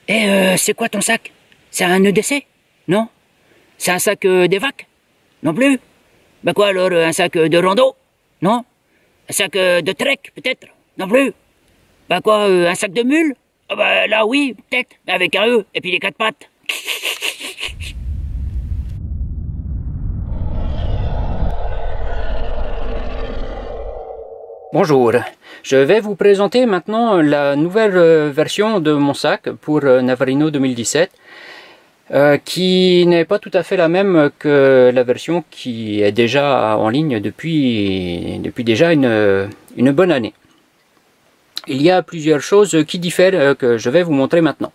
C'est quoi ton sac? C'est un EDC? Non? C'est un sac d'évac? Non plus? Bah quoi alors, un sac de rando? Non? Un sac de trek, peut-être? Non plus? Bah quoi, un sac de mule? Ah bah là oui, peut-être, mais avec un E, et puis les quatre pattes. Bonjour, je vais vous présenter maintenant la nouvelle version de mon sac pour Navarino 2017 qui n'est pas tout à fait la même que la version qui est déjà en ligne depuis déjà une bonne année. Il y a plusieurs choses qui diffèrent que je vais vous montrer maintenant.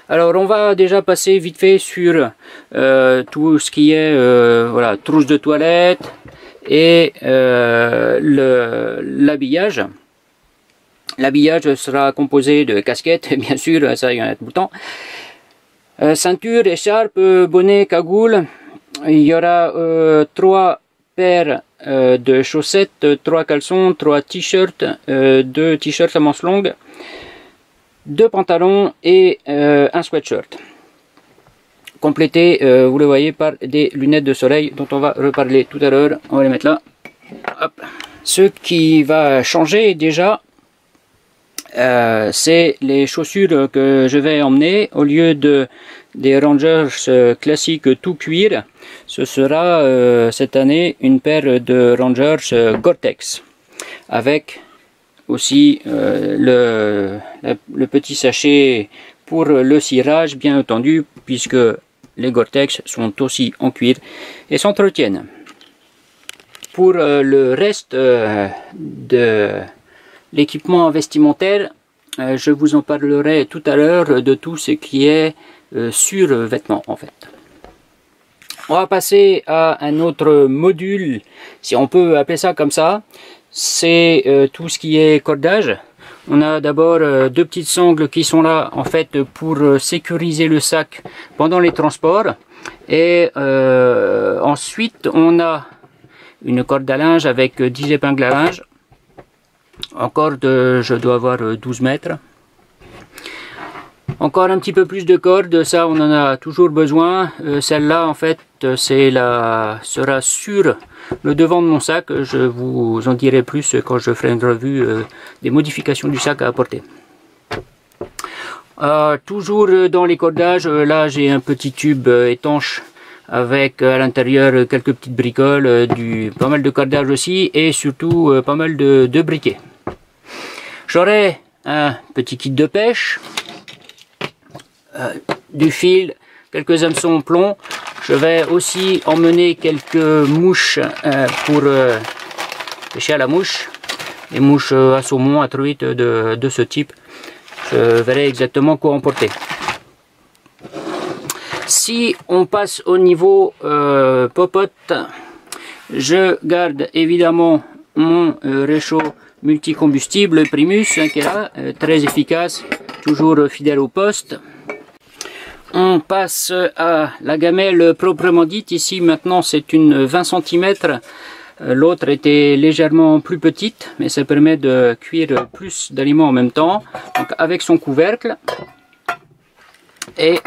Alors on va déjà passer vite fait sur tout ce qui est voilà, trousse de toilette et l'habillage. L'habillage sera composé de casquettes, bien sûr, ça il y en a tout le temps. Ceinture, écharpe, bonnet, cagoule. Il y aura 3 paires de chaussettes, 3 caleçons, 3 t-shirts, 2 t-shirts à manches longues, 2 pantalons et un sweatshirt. Complété, vous le voyez, par des lunettes de soleil dont on va reparler tout à l'heure. On va les mettre là. Hop. Ce qui va changer déjà, c'est les chaussures que je vais emmener. Au lieu des Rangers classiques tout cuir, ce sera cette année une paire de Rangers Gore-Tex avec aussi le petit sachet pour le cirage, bien entendu, puisque les Gore-Tex sont aussi en cuir et s'entretiennent. Pour le reste de l'équipement vestimentaire, je vous en parlerai tout à l'heure de tout ce qui est sur vêtements en fait. On va passer à un autre module, si on peut appeler ça comme ça. C'est tout ce qui est cordage. On a d'abord 2 petites sangles qui sont là en fait pour sécuriser le sac pendant les transports. Et ensuite on a une corde à linge avec 10 épingles à linge. En corde, je dois avoir 12 mètres. Encore un petit peu plus de corde, ça on en a toujours besoin. Celle-là en fait sera sur le devant de mon sac. Je vous en dirai plus quand je ferai une revue des modifications du sac à apporter. Toujours dans les cordages, là j'ai un petit tube étanche avec à l'intérieur quelques petites bricoles, pas mal de cordage aussi et surtout pas mal de briquets. J'aurai un petit kit de pêche, du fil, quelques hameçons plomb. Je vais aussi emmener quelques mouches pour pêcher à la mouche. Des mouches à saumon, à truite de ce type. Je verrai exactement quoi emporter. Si on passe au niveau popote, je garde évidemment mon réchaud multicombustible Primus qui est là, très efficace, toujours fidèle au poste. On passe à la gamelle proprement dite. Ici maintenant c'est une 20 cm, l'autre était légèrement plus petite, mais ça permet de cuire plus d'aliments en même temps. Donc avec son couvercle et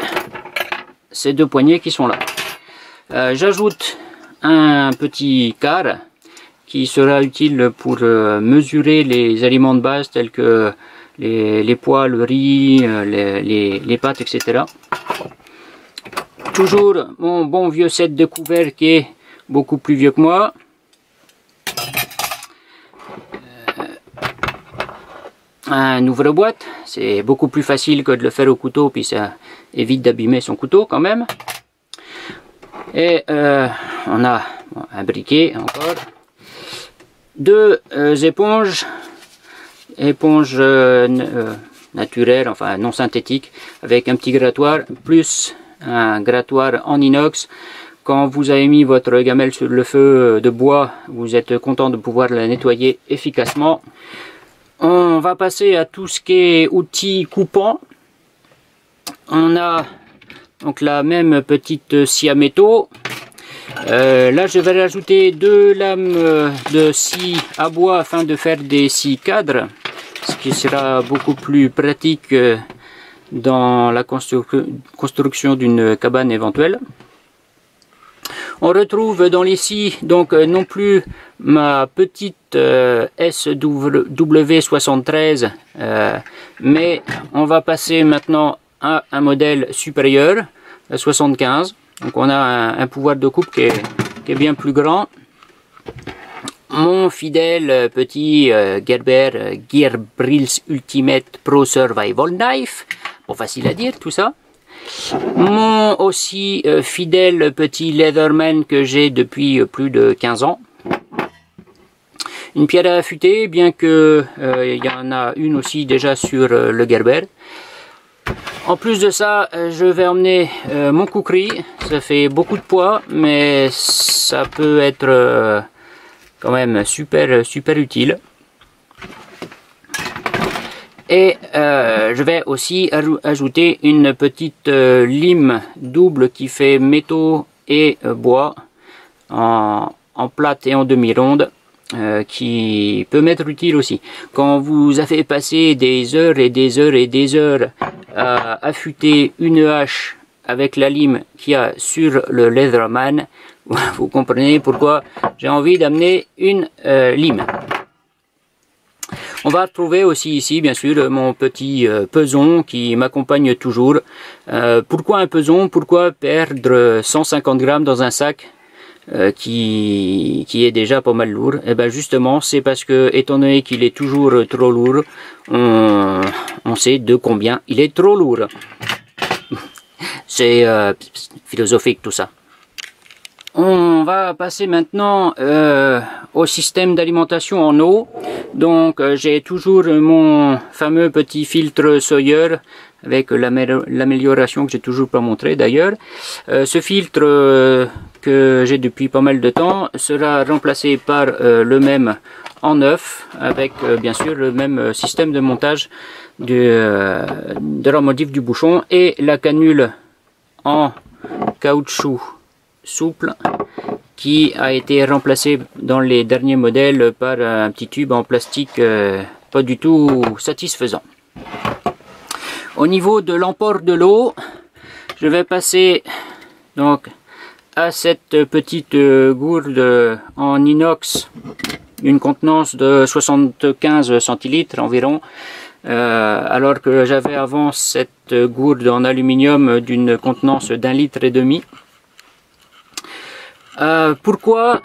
ces 2 poignées qui sont là. J'ajoute un petit quart qui sera utile pour mesurer les aliments de base tels que les pois, le riz, les pâtes, etc. Toujours mon bon vieux set de couverts qui est beaucoup plus vieux que moi. Un ouvre-boîte, c'est beaucoup plus facile que de le faire au couteau, puis ça évite d'abîmer son couteau quand même. Et on a un briquet encore. 2 éponges naturelles, enfin non synthétiques, avec un petit grattoir, plus un grattoir en inox. Quand vous avez mis votre gamelle sur le feu de bois, vous êtes content de pouvoir la nettoyer efficacement. On va passer à tout ce qui est outils coupants. On a donc la même petite scie à métaux. Là je vais rajouter 2 lames de scie à bois afin de faire des scies cadres, ce qui sera beaucoup plus pratique dans la construction d'une cabane éventuelle. On retrouve dans les scies donc non plus ma petite SW73, mais on va passer maintenant à un modèle supérieur, la 75. Donc on a un pouvoir de coupe qui est bien plus grand. Mon fidèle petit Gerber Gearbrills Ultimate Pro Survival Knife, bon, facile à dire tout ça. Mon aussi fidèle petit Leatherman que j'ai depuis plus de 15 ans. Une pierre à affûter, bien que il y en a une aussi déjà sur le Gerber. En plus de ça, je vais emmener mon kukri. Ça fait beaucoup de poids, mais ça peut être quand même super utile. Et je vais aussi ajouter une petite lime double qui fait métaux et bois en plate et en demi-ronde, qui peut m'être utile aussi. Quand vous avez passé des heures et des heures et des heures à affûter une hache avec la lime qu'il y a sur le Leatherman, vous comprenez pourquoi j'ai envie d'amener une lime. On va retrouver aussi ici, bien sûr, mon petit peson qui m'accompagne toujours. Pourquoi un peson? Pourquoi perdre 150 grammes dans un sac qui est déjà pas mal lourd? Et ben justement, c'est parce que, étant donné qu'il est toujours trop lourd, on sait de combien il est trop lourd. C'est philosophique tout ça. On va passer maintenant au système d'alimentation en eau. Donc j'ai toujours mon fameux petit filtre Sawyer avec l'amélioration que j'ai toujours pas montré d'ailleurs. Ce filtre que j'ai depuis pas mal de temps sera remplacé par le même en neuf avec bien sûr le même système de montage de la modif du bouchon et la canule en caoutchouc souple qui a été remplacé dans les derniers modèles par un petit tube en plastique pas du tout satisfaisant. Au niveau de l'emport de l'eau, je vais passer donc à cette petite gourde en inox, une contenance de 75 centilitres environ, alors que j'avais avant cette gourde en aluminium d'une contenance d'1,5 litre. Pourquoi?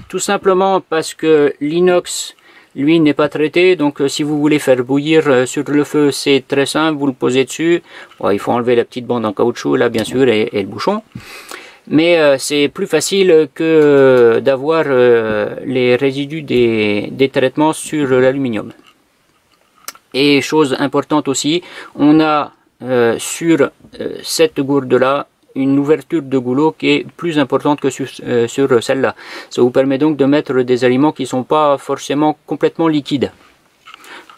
Tout simplement parce que l'inox, lui, n'est pas traité. Donc si vous voulez faire bouillir sur le feu, c'est très simple, vous le posez dessus. Bon, il faut enlever la petite bande en caoutchouc là, bien sûr, et le bouchon. Mais c'est plus facile que d'avoir les résidus des traitements sur l'aluminium. Et chose importante aussi, on a sur cette gourde là une ouverture de goulot qui est plus importante que sur celle-là. Ça vous permet donc de mettre des aliments qui ne sont pas forcément complètement liquides.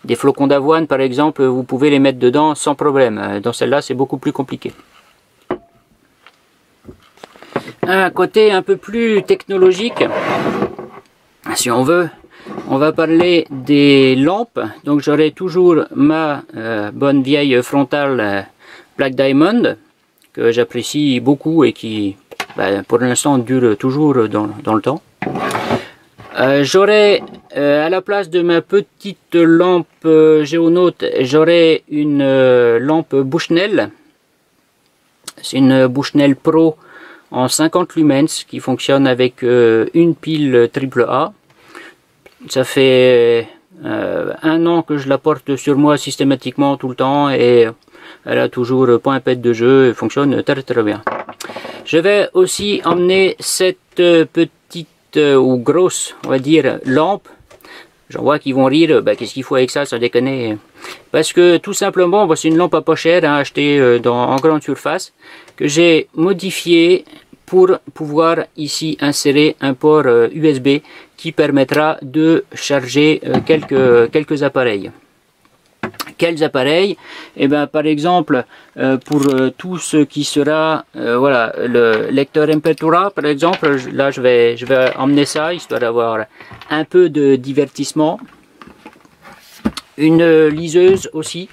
Des flocons d'avoine par exemple, vous pouvez les mettre dedans sans problème. Dans celle-là, c'est beaucoup plus compliqué. Un côté un peu plus technologique, si on veut, on va parler des lampes. Donc j'aurai toujours ma bonne vieille frontale Black Diamond, que j'apprécie beaucoup et qui pour l'instant dure toujours dans le temps. J'aurai à la place de ma petite lampe Géonaute, j'aurai une lampe Bushnell. C'est une Bushnell Pro en 50 lumens qui fonctionne avec une pile AAA. Ça fait 1 an que je la porte sur moi systématiquement tout le temps et elle a toujours pas un pet de jeu et fonctionne très bien. Je vais aussi emmener cette petite ou grosse, on va dire, lampe. J'en vois qui vont rire, qu'est-ce qu'il faut avec ça, ça déconne. Parce que tout simplement, c'est une lampe à pas chère, achetée en grande surface, que j'ai modifiée pour pouvoir ici insérer un port USB qui permettra de charger quelques appareils. Quels appareils? Par exemple, pour tout ce qui sera voilà, le lecteur MP3 par exemple, là je vais emmener ça histoire d'avoir un peu de divertissement. Une liseuse aussi.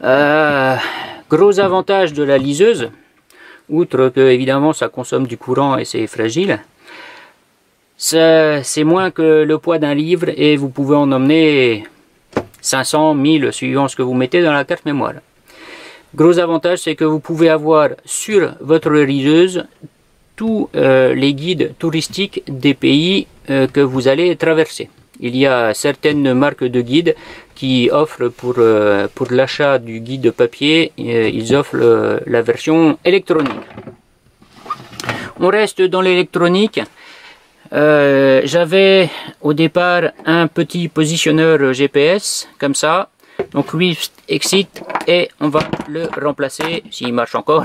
Gros avantage de la liseuse, outre que évidemment ça consomme du courant et c'est fragile, c'est moins que le poids d'un livre et vous pouvez en emmener 500, 1000 suivant ce que vous mettez dans la carte mémoire. Gros avantage, c'est que vous pouvez avoir sur votre liseuse tous les guides touristiques des pays que vous allez traverser. Il y a certaines marques de guides qui offrent pour l'achat du guide papier, ils offrent la version électronique. On reste dans l'électronique. J'avais au départ un petit positionneur GPS comme ça, donc lui excite et on va le remplacer, s'il marche encore,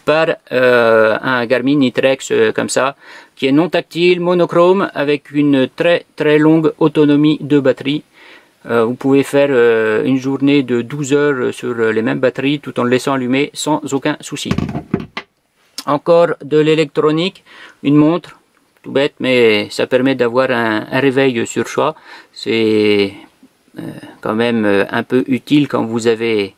par un Garmin Nitrex comme ça, qui est non tactile, monochrome, avec une très longue autonomie de batterie. Vous pouvez faire une journée de 12 heures sur les mêmes batteries tout en le laissant allumer sans aucun souci. Encore de l'électronique, une montre, tout bête, mais ça permet d'avoir un réveil sur soi. C'est quand même un peu utile quand vous avez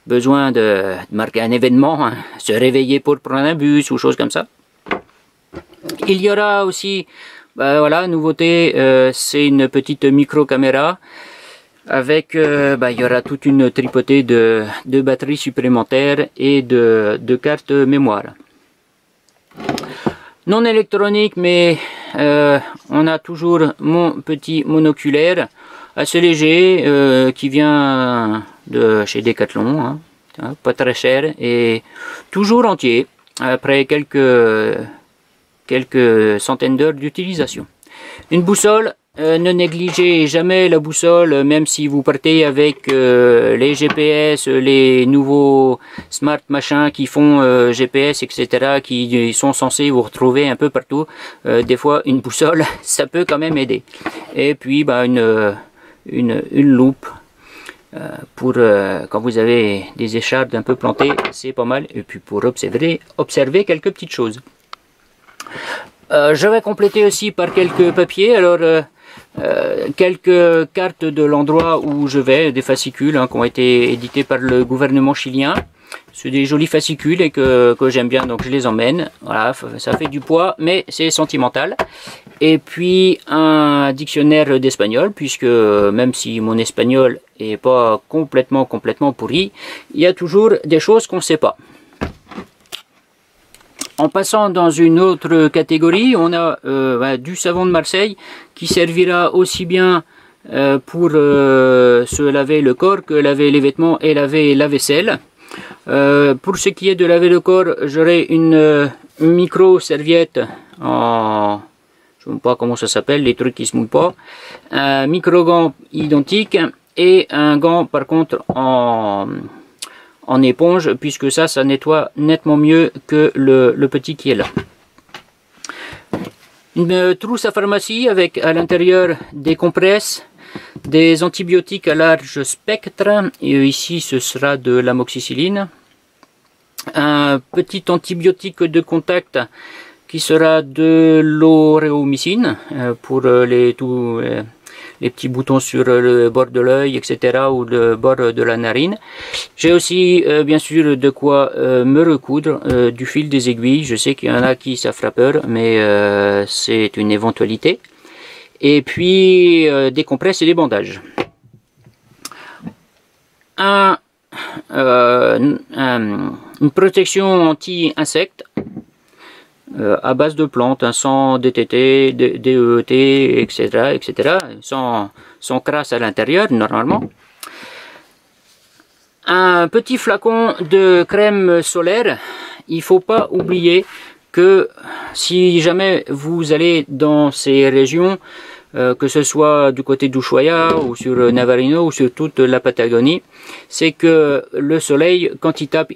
besoin de marquer un événement, hein, se réveiller pour prendre un bus ou choses comme ça. Il y aura aussi, voilà, nouveauté, c'est une petite micro-caméra avec, il y aura toute une tripotée de batteries supplémentaires et de cartes mémoire. Non électronique, mais on a toujours mon petit monoculaire assez léger qui vient de chez Decathlon, hein, pas très cher et toujours entier après quelques centaines d'heures d'utilisation. Une boussole, ne négligez jamais la boussole, même si vous partez avec les GPS, les nouveaux smart machins qui font GPS, etc., qui sont censés vous retrouver un peu partout. Des fois, une boussole, ça peut quand même aider. Et puis, une loupe pour quand vous avez des échardes un peu plantées, c'est pas mal. Et puis pour observer quelques petites choses. Je vais compléter aussi par quelques papiers. Alors quelques cartes de l'endroit où je vais, des fascicules qui ont été édités par le gouvernement chilien. C'est des jolis fascicules et que j'aime bien, donc je les emmène. Voilà, ça fait du poids, mais c'est sentimental. Et puis un dictionnaire d'espagnol, puisque même si mon espagnol est pas complètement pourri, il y a toujours des choses qu'on ne sait pas. En passant dans une autre catégorie, on a du savon de Marseille qui servira aussi bien pour se laver le corps que laver les vêtements et laver la vaisselle. Pour ce qui est de laver le corps, j'aurai une micro serviette en... je ne sais pas comment ça s'appelle, les trucs qui se mouillent pas. Un micro gant identique et un gant par contre en éponge, puisque ça nettoie nettement mieux que le petit qui est là. Une trousse à pharmacie avec à l'intérieur des compresses, des antibiotiques à large spectre, et ici ce sera de l'amoxicilline. Un petit antibiotique de contact qui sera de l'auréomycine pour les petits boutons sur le bord de l'œil, etc. ou le bord de la narine. J'ai aussi bien sûr de quoi me recoudre du fil, des aiguilles. Je sais qu'il y en a qui ça fera peur, mais c'est une éventualité. Et puis des compresses et des bandages. Une protection anti-insectes à base de plantes, sans DTT, DET, etc., sans crasse à l'intérieur, normalement. Un petit flacon de crème solaire. Il ne faut pas oublier que si jamais vous allez dans ces régions, que ce soit du côté d'Ushuaia ou sur Navarino ou sur toute la Patagonie, c'est que le soleil, quand il tape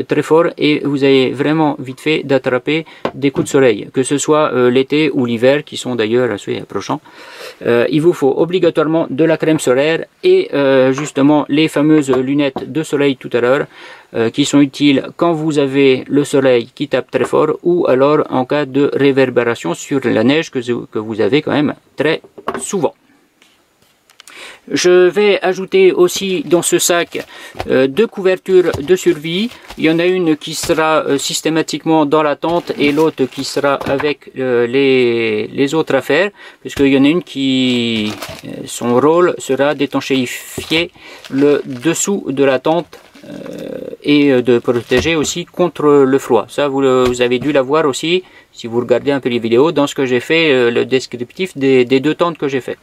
très fort et vous avez vraiment vite fait d'attraper des coups de soleil, que ce soit l'été ou l'hiver, qui sont d'ailleurs assez approchants. Il vous faut obligatoirement de la crème solaire et justement les fameuses lunettes de soleil tout à l'heure, qui sont utiles quand vous avez le soleil qui tape très fort ou alors en cas de réverbération sur la neige que vous avez quand même très souvent. Je vais ajouter aussi dans ce sac deux couvertures de survie. Il y en a une qui sera systématiquement dans la tente et l'autre qui sera avec les autres affaires, puisqu'il y en a une qui, son rôle sera d'étanchéifier le dessous de la tente et de protéger aussi contre le froid. Ça, vous avez dû la voir aussi si vous regardez un peu les vidéos dans ce que j'ai fait, le descriptif des deux tentes que j'ai fait.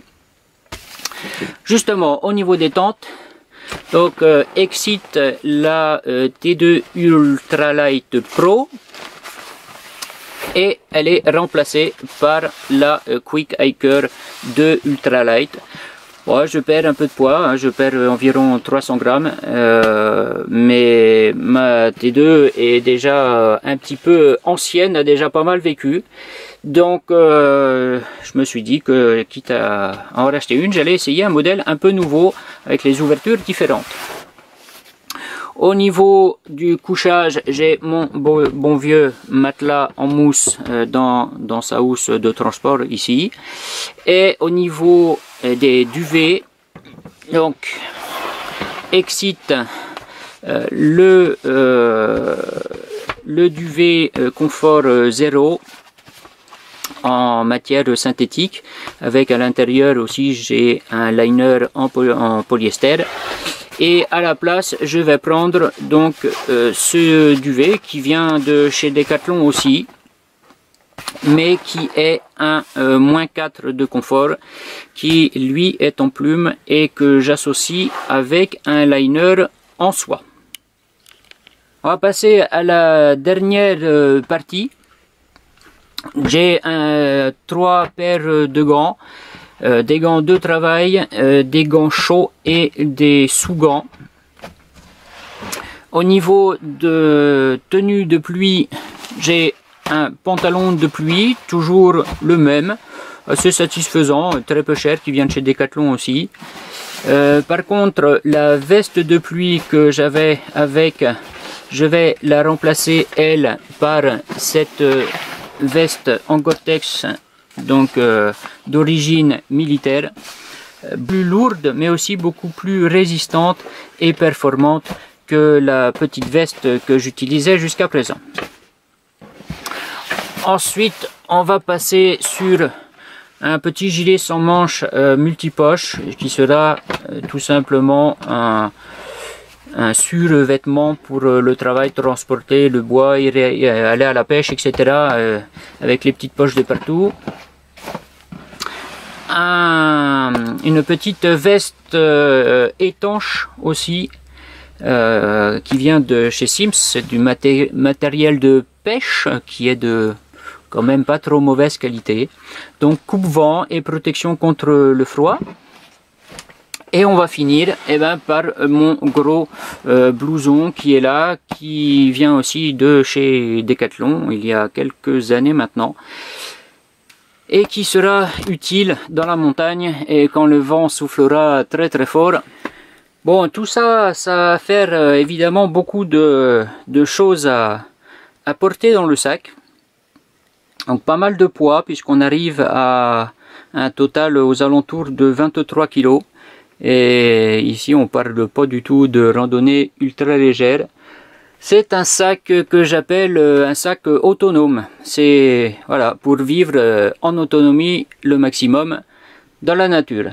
Justement, au niveau des tentes, donc Exit la T2 Ultralight Pro et elle est remplacée par la Quick Hiker 2 Ultralight. Ouais, je perds un peu de poids, hein, je perds environ 300 grammes, mais ma T2 est déjà un petit peu ancienne, a déjà pas mal vécu. Donc je me suis dit que quitte à en racheter une, j'allais essayer un modèle un peu nouveau avec les ouvertures différentes. Au niveau du couchage, j'ai mon bon vieux matelas en mousse dans sa housse de transport ici. Et au niveau des duvets, donc Exit le duvet confort 0 en matière synthétique, avec à l'intérieur aussi j'ai un liner en polyester. Et à la place, je vais prendre donc ce duvet qui vient de chez Decathlon aussi, mais qui est un -4 de confort, qui lui est en plume et que j'associe avec un liner en soie. On va passer à la dernière partie. J'ai 3 paires de gants. Des gants de travail, des gants chauds et des sous-gants. Au niveau de tenue de pluie, j'ai un pantalon de pluie, toujours le même, assez satisfaisant, très peu cher, qui vient de chez Decathlon aussi. Par contre, la veste de pluie que j'avais avec, je vais la remplacer, elle, par cette veste en Gore-Tex, donc d'origine militaire, plus lourde mais aussi beaucoup plus résistante et performante que la petite veste que j'utilisais jusqu'à présent. Ensuite, on va passer sur un petit gilet sans manches multipoche qui sera tout simplement un survêtement pour le travail, transporter le bois, aller à la pêche, etc. Avec les petites poches de partout. Une petite veste étanche aussi qui vient de chez Sims. C'est du matériel de pêche qui est de quand même pas trop mauvaise qualité. Donc coupe-vent et protection contre le froid. Et on va finir par mon gros blouson qui est là, qui vient aussi de chez Decathlon il y a quelques années maintenant, et qui sera utile dans la montagne et quand le vent soufflera très très fort. Bon, tout ça, ça va faire évidemment beaucoup de choses à porter dans le sac. Donc pas mal de poids puisqu'on arrive à un total aux alentours de 23 kg. Et ici on parle pas du tout de randonnée ultra légère. C'est un sac que j'appelle un sac autonome. C'est voilà, pour vivre en autonomie le maximum dans la nature.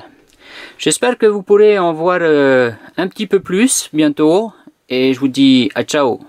J'espère que vous pourrez en voir un petit peu plus bientôt et je vous dis à ciao.